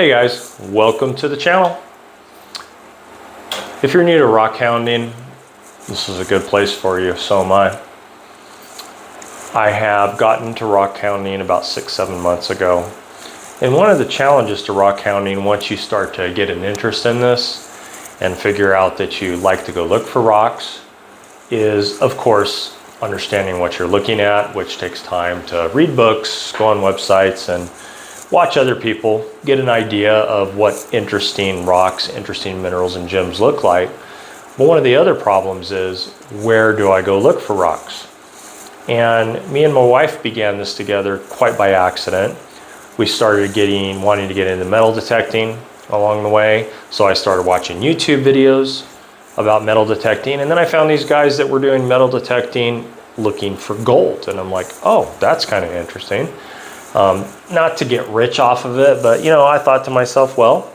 Hey guys, welcome to the channel. If you're new to rock hounding, this is a good place for you, so am I. I have gotten to rock hounding about 6-7 months ago. And one of the challenges to rock hounding, once you start to get an interest in this and figure out that you like to go look for rocks, is of course understanding what you're looking at, which takes time to read books, go on websites, and watch other people, get an idea of what interesting rocks, interesting minerals and gems look like. But one of the other problems is, where do I go look for rocks? And me and my wife began this together quite by accident. We started wanting to get into metal detecting along the way. So I started watching YouTube videos about metal detecting. And then I found these guys that were doing metal detecting looking for gold. And I'm like, oh, that's kind of interesting. Not to get rich off of it, but I thought to myself, well,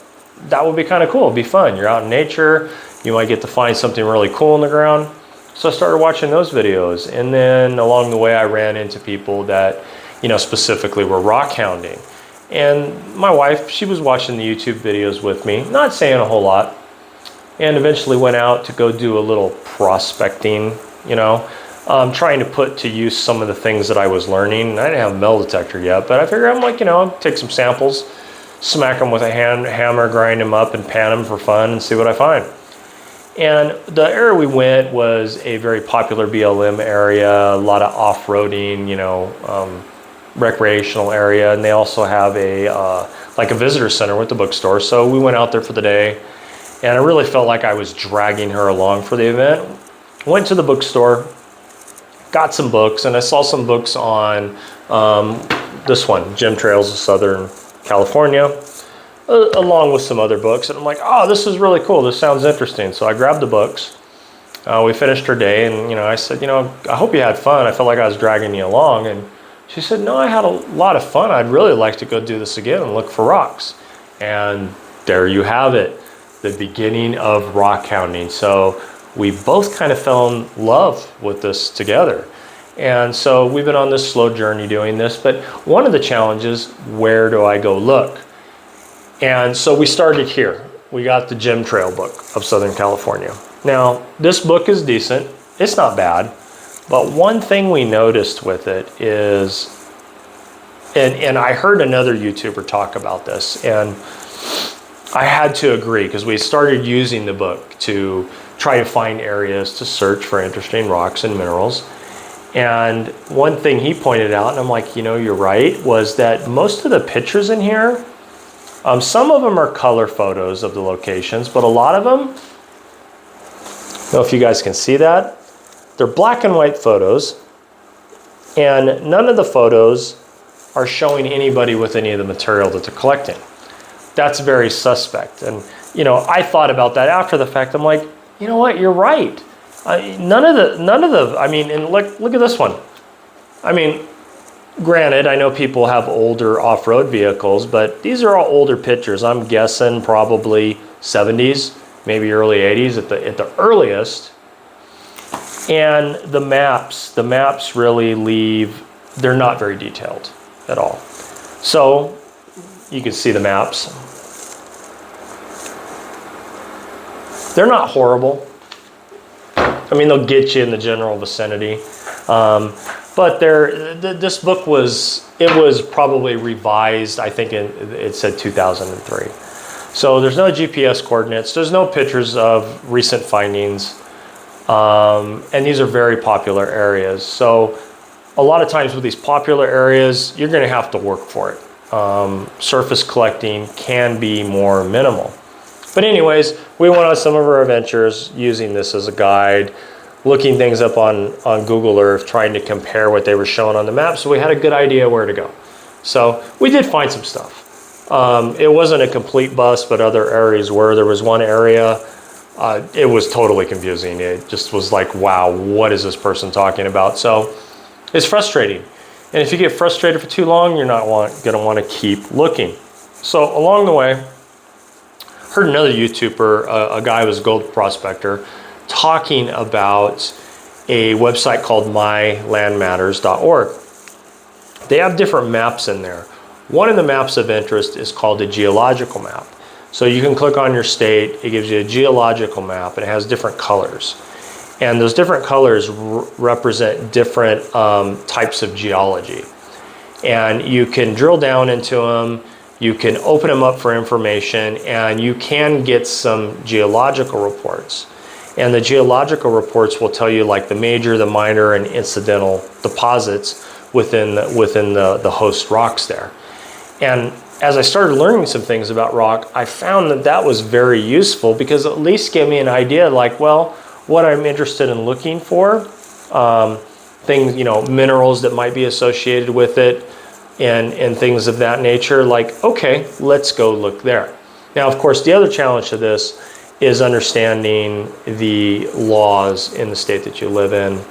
that would be kind of cool. It'd be fun. You're out in nature. You might get to find something really cool in the ground. So I started watching those videos. And then along the way, I ran into people that, specifically were rock hounding. And my wife, she was watching the YouTube videos with me, not saying a whole lot, and eventually went out to go do a little prospecting, trying to put to use some of the things that I was learning. I didn't have a metal detector yet, but I figured I'm like, I'll take some samples, smack them with a hammer, grind them up and pan them for fun and see what I find. And the area we went was a very popular BLM area, a lot of off-roading, recreational area. And they also have like a visitor center with the bookstore. So we went out there for the day, and I really felt like I was dragging her along for the event. Went to the bookstore, got some books, and I saw some books on this one, Gem Trails of Southern California, along with some other books. And I'm like, oh, this is really cool. This sounds interesting. So I grabbed the books. We finished her day, and I said, I hope you had fun. I felt like I was dragging you along. And she said, no, I had a lot of fun. I'd really like to go do this again and look for rocks. And there you have it, the beginning of rock hounding. So we both kind of fell in love with this together. And so we've been on this slow journey doing this, but one of the challenges, where do I go look? And so we started here. We got the Gem Trail book of Southern California. Now, this book is decent. It's not bad. But one thing we noticed with it is, and I heard another YouTuber talk about this, and I had to agree, because we started using the book to try to find areas to search for interesting rocks and minerals. And one thing he pointed out, and I'm like, you're right, was that most of the pictures in here, some of them are color photos of the locations, but a lot of them, I don't know if you guys can see that, they're black and white photos, and none of the photos are showing anybody with any of the material that they're collecting. That's very suspect. And, I thought about that after the fact. I'm like, you know what, you're right. None of the, and look at this one. Granted, I know people have older off-road vehicles, but these are all older pictures. I'm guessing probably 70s, maybe early 80s at the earliest. And the maps really they're not very detailed at all. So you can see the maps. They're not horrible. They'll get you in the general vicinity. But this book was probably revised, I think it said 2003. So there's no GPS coordinates. There's no pictures of recent findings. And these are very popular areas. So a lot of times with these popular areas, you're going to have to work for it. Surface collecting can be more minimal. But anyways, we went on some of our adventures using this as a guide, looking things up on Google Earth, trying to compare what they were showing on the map. So we had a good idea where to go. So we did find some stuff. It wasn't a complete bust, but other areas were. There was one area, it was totally confusing. It just was like, wow, what is this person talking about? So it's frustrating. And if you get frustrated for too long, you're not going to want to keep looking. So along the way, heard another YouTuber, a guy who was a gold prospector, talking about a website called mylandmatters.org. They have different maps in there. One of the maps of interest is called a geological map. So you can click on your state, it gives you a geological map, and it has different colors. And those different colors represent different types of geology. And you can drill down into them, you can open them up for information, and you can get some geological reports. And the geological reports will tell you like the major, the minor, and incidental deposits within the host rocks there. And as I started learning some things about rock, I found that that was very useful because it at least gave me an idea like, well, what I'm interested in looking for, things, minerals that might be associated with it, and things of that nature, like, okay, let's go look there. Now, of course, the other challenge to this is understanding the laws in the state that you live in.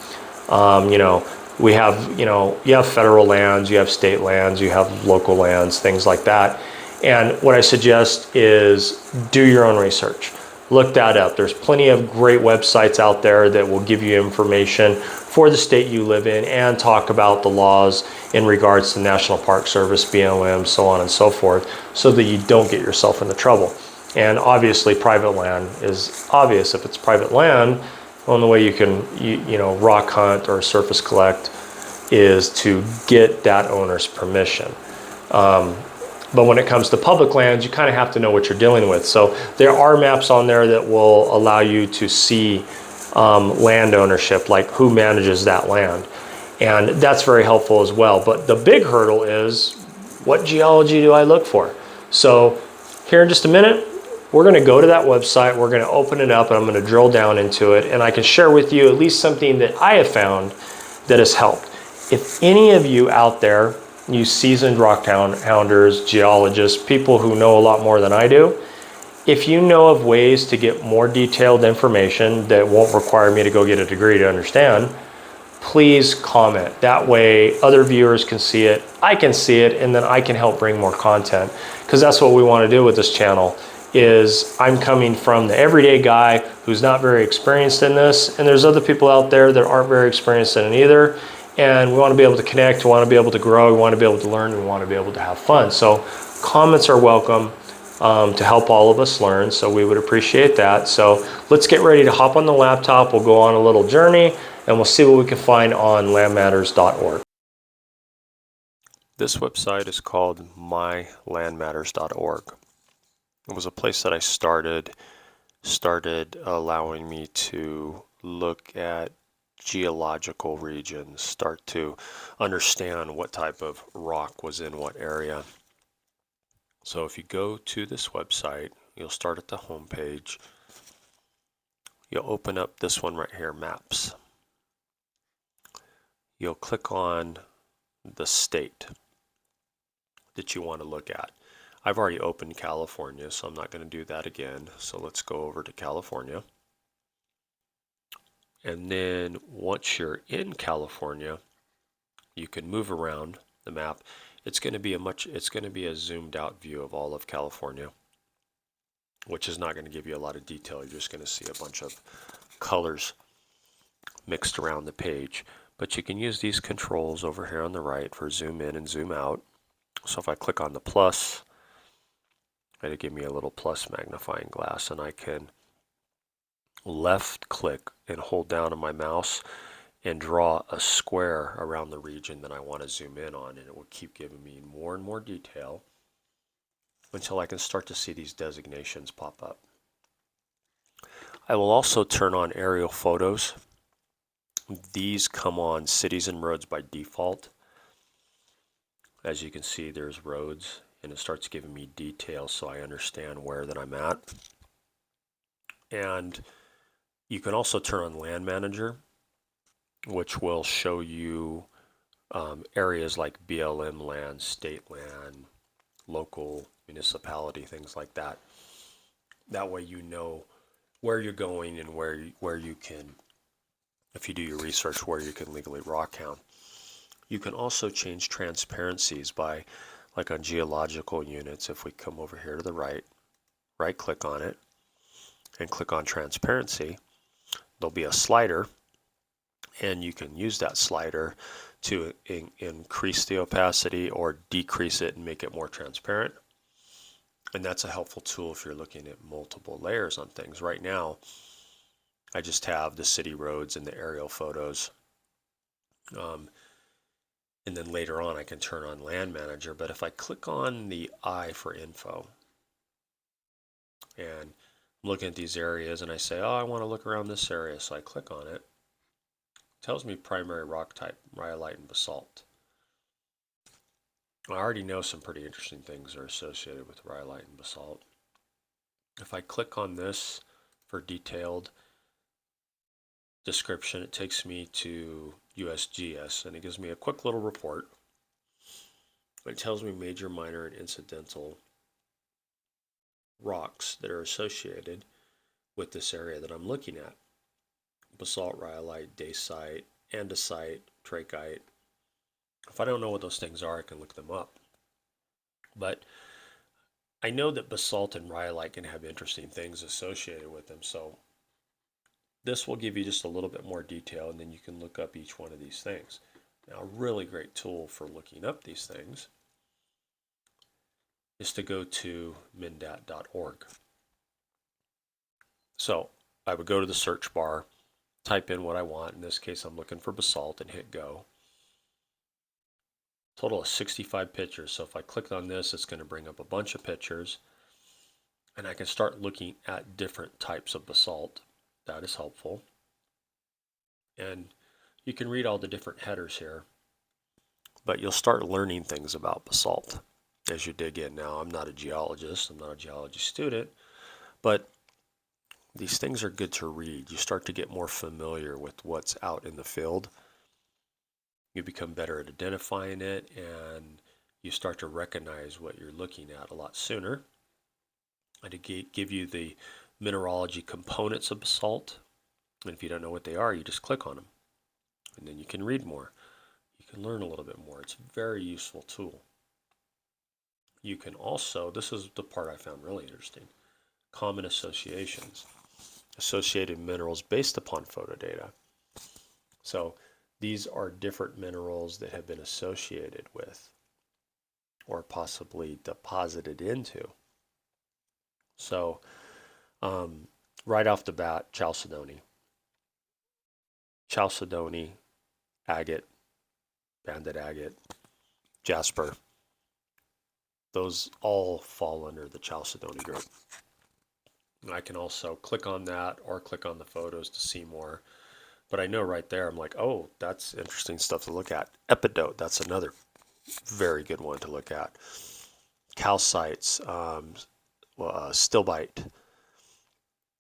We have, you have federal lands, you have state lands, you have local lands, things like that. And what I suggest is do your own research. Look that up. There's plenty of great websites out there that will give you information for the state you live in and talk about the laws in regards to National Park Service, BLM, so on and so forth, so that you don't get yourself into trouble. And obviously private land is obvious. If it's private land, the only way you can, rock hunt or surface collect is to get that owner's permission. But when it comes to public lands, you kind of have to know what you're dealing with. So there are maps on there that will allow you to see land ownership, like who manages that land. And that's very helpful as well. But the big hurdle is, what geology do I look for? So here in just a minute, we're going to go to that website, we're going to open it up, and I'm going to drill down into it, and I can share with you at least something that I have found that has helped. If any of you out there, you seasoned rockhounders, geologists, people who know a lot more than I do, if you know of ways to get more detailed information that won't require me to go get a degree to understand, please comment. That way other viewers can see it, I can see it, and then I can help bring more content. Because that's what we want to do with this channel, is I'm coming from the everyday guy who's not very experienced in this, and there's other people out there that aren't very experienced in it either, and we want to be able to connect, we want to be able to grow, we want to be able to learn, we want to be able to have fun. So comments are welcome to help all of us learn, so we would appreciate that. So let's get ready to hop on the laptop, we'll go on a little journey, and we'll see what we can find on landmatters.org. This website is called mylandmatters.org. It was a place that I started allowing me to look at geological regions, start to understand what type of rock was in what area. So if you go to this website, you'll start at the home page. You'll open up this one right here, Maps. You'll click on the state that you want to look at. I've already opened California, so I'm not going to do that again. So let's go over to California. And then once you're in California, you can move around the map. It's going to be a zoomed out view of all of California, which is not going to give you a lot of detail. You're just going to see a bunch of colors mixed around the page. But you can use these controls over here on the right for zoom in and zoom out. So if I click on the plus, it'll give me a little plus magnifying glass, and I can left click and hold down on my mouse and draw a square around the region that I want to zoom in on, and it will keep giving me more and more detail until I can start to see these designations pop up. I will also turn on aerial photos. These come on cities and roads by default. As you can see, there's roads, and it starts giving me details so I understand where that I'm at. And you can also turn on Land Manager, which will show you areas like BLM land, state land, local municipality, things like that. That way you know where you're going and where you can, if you do your research, where you can legally rockhound. You can also change transparencies by, like on geological units, if we come over here to the right click on it and click on transparency, there'll be a slider, and you can use that slider to increase the opacity or decrease it and make it more transparent. And that's a helpful tool if you're looking at multiple layers on things. Right now, I just have the city roads and the aerial photos. And then later on, I can turn on Land Manager. But if I click on the I for info, and I'm looking at these areas and I say, oh, I want to look around this area. So I click on it. It tells me primary rock type, rhyolite and basalt. I already know some pretty interesting things are associated with rhyolite and basalt. If I click on this for detailed description, it takes me to USGS and it gives me a quick little report. It tells me major, minor, and incidental rocks that are associated with this area that I'm looking at. Basalt, rhyolite, dacite, andesite, trachyte. If I don't know what those things are, I can look them up. But I know that basalt and rhyolite can have interesting things associated with them, so this will give you just a little bit more detail, and then you can look up each one of these things. Now, a really great tool for looking up these things is to go to mindat.org. So I would go to the search bar, type in what I want. In this case, I'm looking for basalt and hit go. Total of 65 pictures. So if I click on this, it's going to bring up a bunch of pictures. And I can start looking at different types of basalt. That is helpful. And you can read all the different headers here. But you'll start learning things about basalt as you dig in. Now, I'm not a geologist. I'm not a geology student. But these things are good to read. You start to get more familiar with what's out in the field. You become better at identifying it, and you start to recognize what you're looking at a lot sooner. I give you the mineralogy components of basalt, and if you don't know what they are, you just click on them, and then you can read more. You can learn a little bit more. It's a very useful tool. You can also, this is the part I found really interesting, common associations, associated minerals based upon photodata. So these are different minerals that have been associated with or possibly deposited into. So right off the bat, chalcedony, agate, banded agate, jasper, those all fall under the chalcedony group. I can also click on that or click on the photos to see more. But I know right there, I'm like, oh, that's interesting stuff to look at. Epidote, that's another very good one to look at. Calcites, stilbite,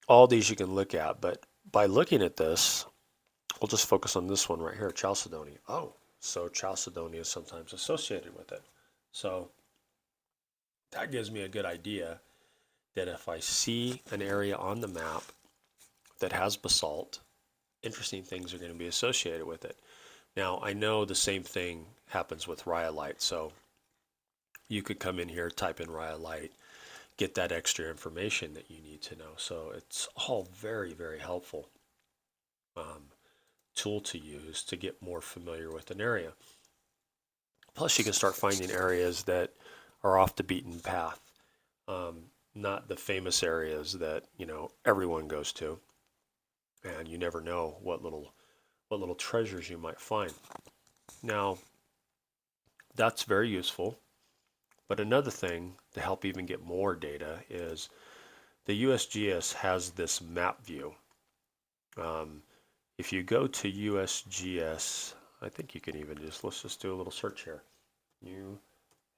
all these you can look at. But by looking at this, we'll just focus on this one right here, chalcedony. Oh, so chalcedony is sometimes associated with it. So that gives me a good idea that if I see an area on the map that has basalt, interesting things are going to be associated with it. Now, I know the same thing happens with rhyolite, so you could come in here, type in rhyolite, get that extra information that you need to know. So it's all very, very helpful tool to use to get more familiar with an area. Plus, you can start finding areas that are off the beaten path, not the famous areas that everyone goes to, and you never know what little treasures you might find. Now, that's very useful. But another thing to help even get more data is the USGS has this map view. If you go to USGS, I think you can even let's just do a little search here.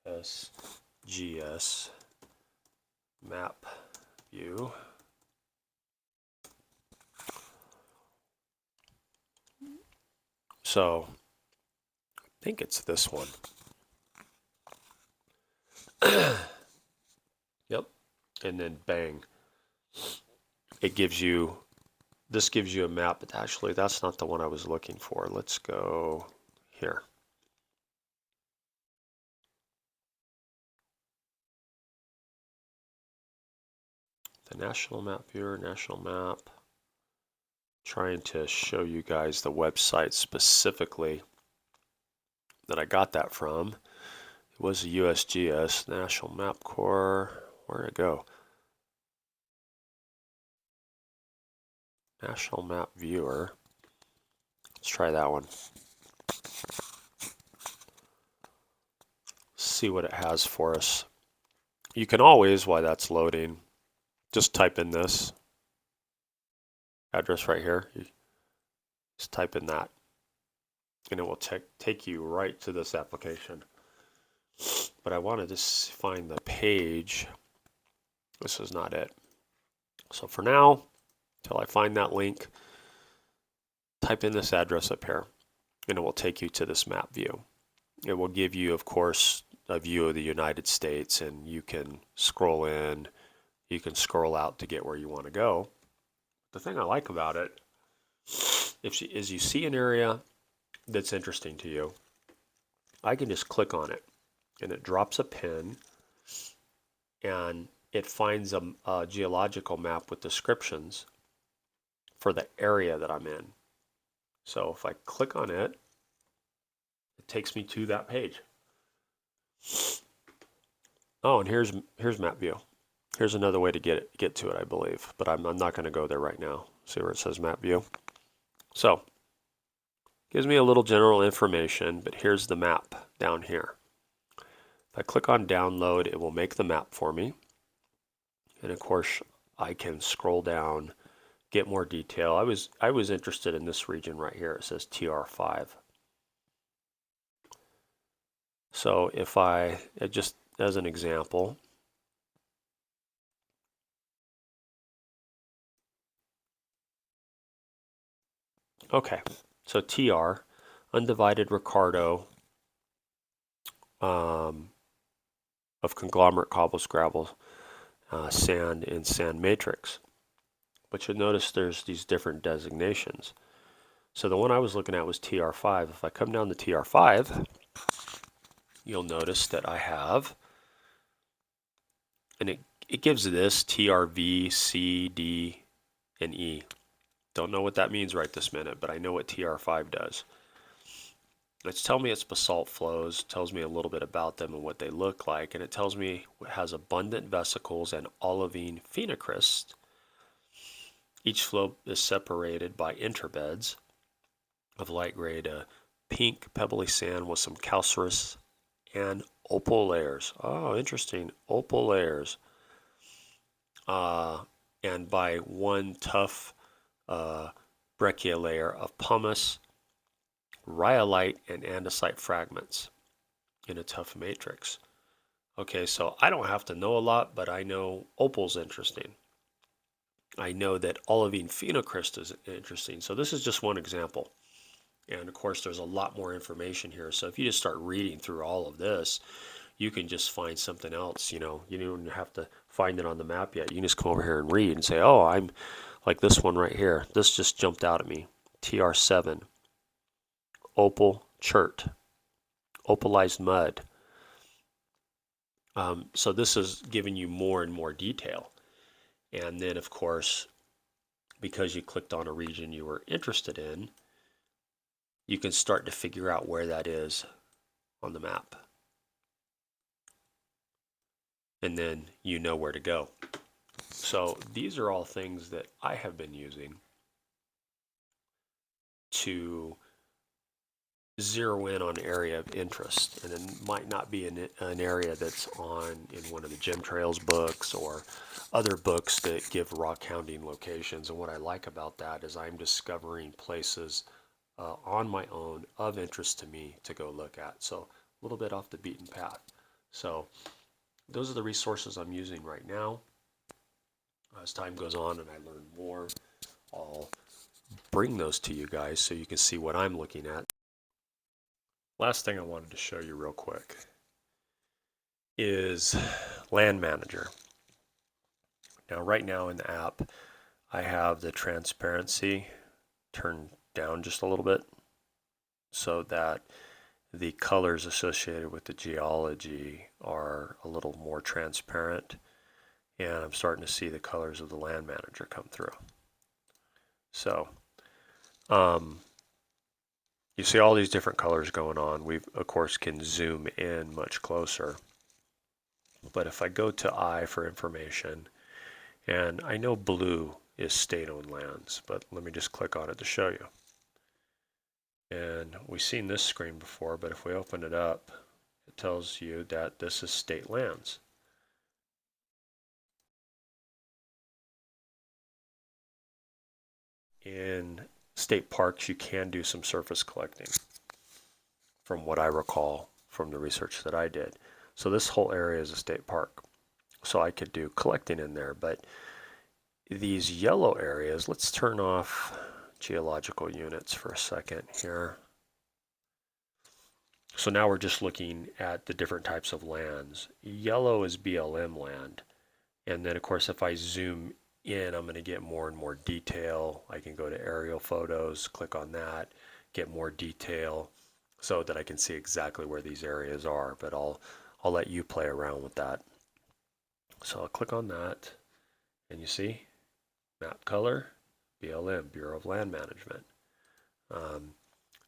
USGS map view. So I think it's this one. Yep. And then bang. This gives you a map, but actually that's not the one I was looking for. Let's go here. The national map viewer, national map. Trying to show you guys the website specifically that I got that from. It was the USGS, National Map Corps. Where'd it go? National Map Viewer. Let's try that one. See what it has for us. You can always, while that's loading, just type in this address right here. You just type in that, and it will take you right to this application. But I wanted to find the page. This is not it. So for now, until I find that link, type in this address up here, and it will take you to this map view. It will give you, of course, a view of the United States, and you can scroll in, you can scroll out to get where you want to go. The thing I like about it is you see an area that's interesting to you, I can just click on it, and it drops a pin, and it finds a geological map with descriptions for the area that I'm in. So if I click on it, it takes me to that page. Oh, and here's map view. Here's another way to get to it, I believe, but I'm not going to go there right now. See where it says map view? So, gives me a little general information, but here's the map down here. If I click on download, it will make the map for me. And of course, I can scroll down, get more detail. I was interested in this region right here. It says TR5. So if just as an example, okay, so TR, undivided Ricardo of conglomerate cobble scrabble, sand and sand matrix. But you'll notice there's these different designations. So the one I was looking at was TR5. If I come down to TR5, you'll notice that I have, and it gives this TRV, C, D, and E. Don't know what that means right this minute, but I know what TR5 does. It's telling me it's basalt flows, tells me a little bit about them and what they look like, and it tells me it has abundant vesicles and olivine phenocrysts. Each flow is separated by interbeds of light gray to pink pebbly sand with some calcareous and opal layers. Oh, interesting. Opal layers. And by one tough breccia layer of pumice, rhyolite, and andesite fragments in a tuff matrix. Okay, so I don't have to know a lot, but I know opal's interesting. I know that olivine phenocryst is interesting. So this is just one example. And of course, there's a lot more information here. So if you just start reading through all of this, you can just find something else. You don't even have to find it on the map yet. You can just come over here and read and say, oh, I'm like this one right here. This just jumped out at me. TR7, opal chert, opalized mud. So this is giving you more and more detail. And then, of course, because you clicked on a region you were interested in, you can start to figure out where that is on the map. And then you know where to go. So these are all things that I have been using to zero in on an area of interest. And it might not be an area that's in one of the Gem Trails books or other books that give rockhounding locations. And what I like about that is I'm discovering places on my own of interest to me to go look at. So a little bit off the beaten path. So those are the resources I'm using right now. As time goes on and I learn more, I'll bring those to you guys so you can see what I'm looking at. Last thing I wanted to show you real quick is Land Manager. Now right now in the app, I have the transparency turned down just a little bit so that the colors associated with the geology are a little more transparent, and I'm starting to see the colors of the Land Manager come through. So you see all these different colors going on. We, of course, can zoom in much closer. But if I go to I for information, and I know blue is state-owned lands, but let me just click on it to show you. And we've seen this screen before, but if we open it up, it tells you that this is state lands. In state parks, you can do some surface collecting, from what I recall from the research that I did. So this whole area is a state park. So I could do collecting in there, but these yellow areas, let's turn off geological units for a second here. So now we're just looking at the different types of lands. Yellow is BLM land. And then of course, if I zoom in, I'm going to get more and more detail. I can go to aerial photos, click on that, get more detail so that I can see exactly where these areas are, but I'll let you play around with that. So I'll click on that, and you see map color, BLM, Bureau of Land Management.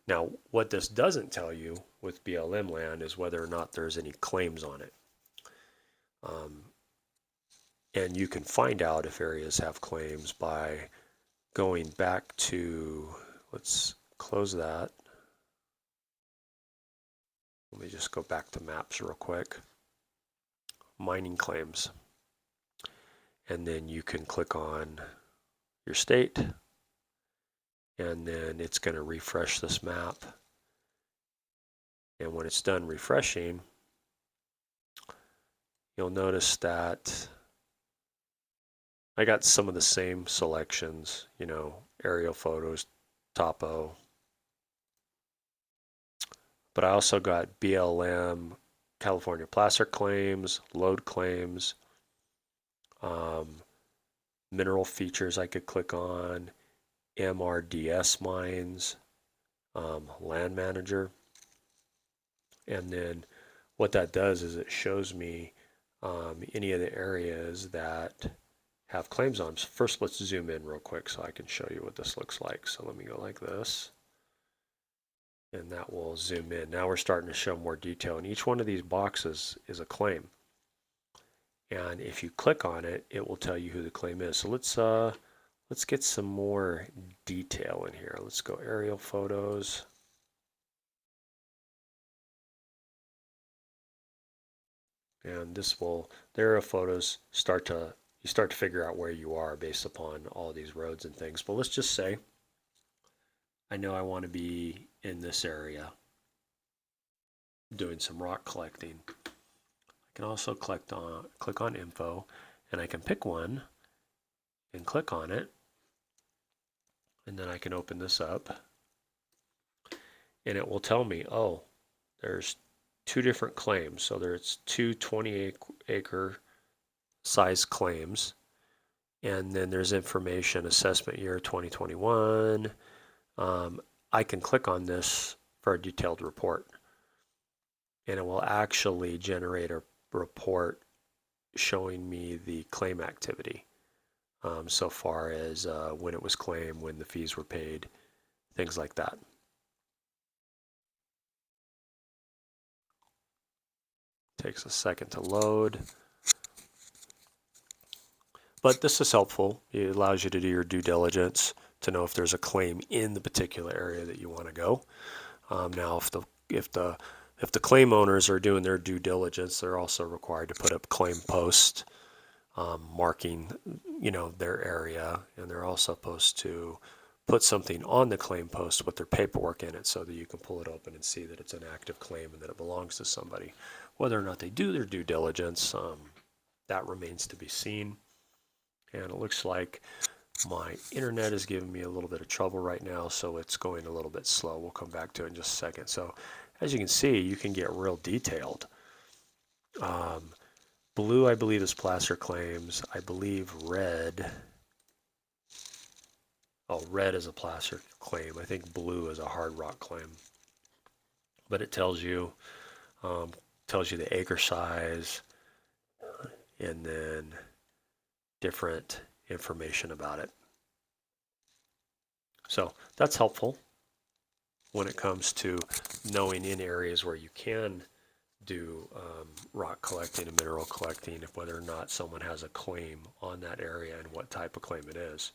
Now, what this doesn't tell you with BLM land is whether or not there's any claims on it. And you can find out if areas have claims by going back to, let's close that. Let me just go back to maps real quick. Mining claims. And then you can click on your state, and then it's going to refresh this map. And when it's done refreshing, you'll notice that I got some of the same selections, you know, aerial photos, topo, but I also got BLM, California placer claims, load claims, mineral features I could click on, MRDS mines, land manager. And then what that does is it shows me any of the areas that have claims on. First, let's zoom in real quick so I can show you what this looks like. So let me go like this, and that will zoom in. Now we're starting to show more detail, and each one of these boxes is a claim. And if you click on it, it will tell you who the claim is. So let's get some more detail in here. Let's go aerial photos. And this will, the aerial photos you start to figure out where you are based upon all these roads and things. But let's just say I know I want to be in this area doing some rock collecting. I can also click on info, and I can pick one and click on it, and then I can open this up, and it will tell me, oh, there's two different claims. So there's two 20-acre size claims, and then there's information, assessment year 2021. I can click on this for a detailed report, and it will actually generate a report showing me the claim activity, so far as when it was claimed, when the fees were paid, things like that. Takes a second to load. But this is helpful. It allows you to do your due diligence to know if there's a claim in the particular area that you want to go. Now, if the claim owners are doing their due diligence, they're also required to put up claim posts marking, you know, their area, and they're also supposed to put something on the claim post with their paperwork in it so that you can pull it open and see that it's an active claim and that it belongs to somebody. Whether or not they do their due diligence, that remains to be seen. And it looks like my internet is giving me a little bit of trouble right now, so it's going a little bit slow. We'll come back to it in just a second. So as you can see, you can get real detailed. Blue, I believe, is placer claims. I believe red, red is a placer claim. I think blue is a hard rock claim. But it tells you the acre size, and then different information about it. So that's helpful. when it comes to knowing in areas where you can do rock collecting and mineral collecting, whether or not someone has a claim on that area and what type of claim it is.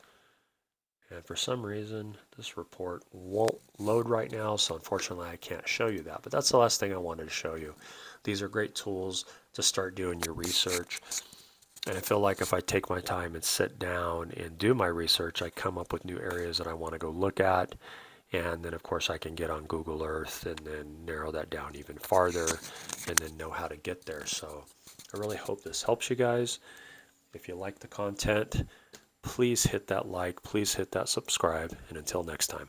And for some reason, this report won't load right now, so unfortunately I can't show you that. But that's the last thing I wanted to show you. These are great tools to start doing your research. And I feel like if I take my time and sit down and do my research, I come up with new areas that I want to go look at. And then, of course, I can get on Google Earth and then narrow that down even farther and then know how to get there. So I really hope this helps you guys. If you like the content, please hit that like, please hit that subscribe, and until next time.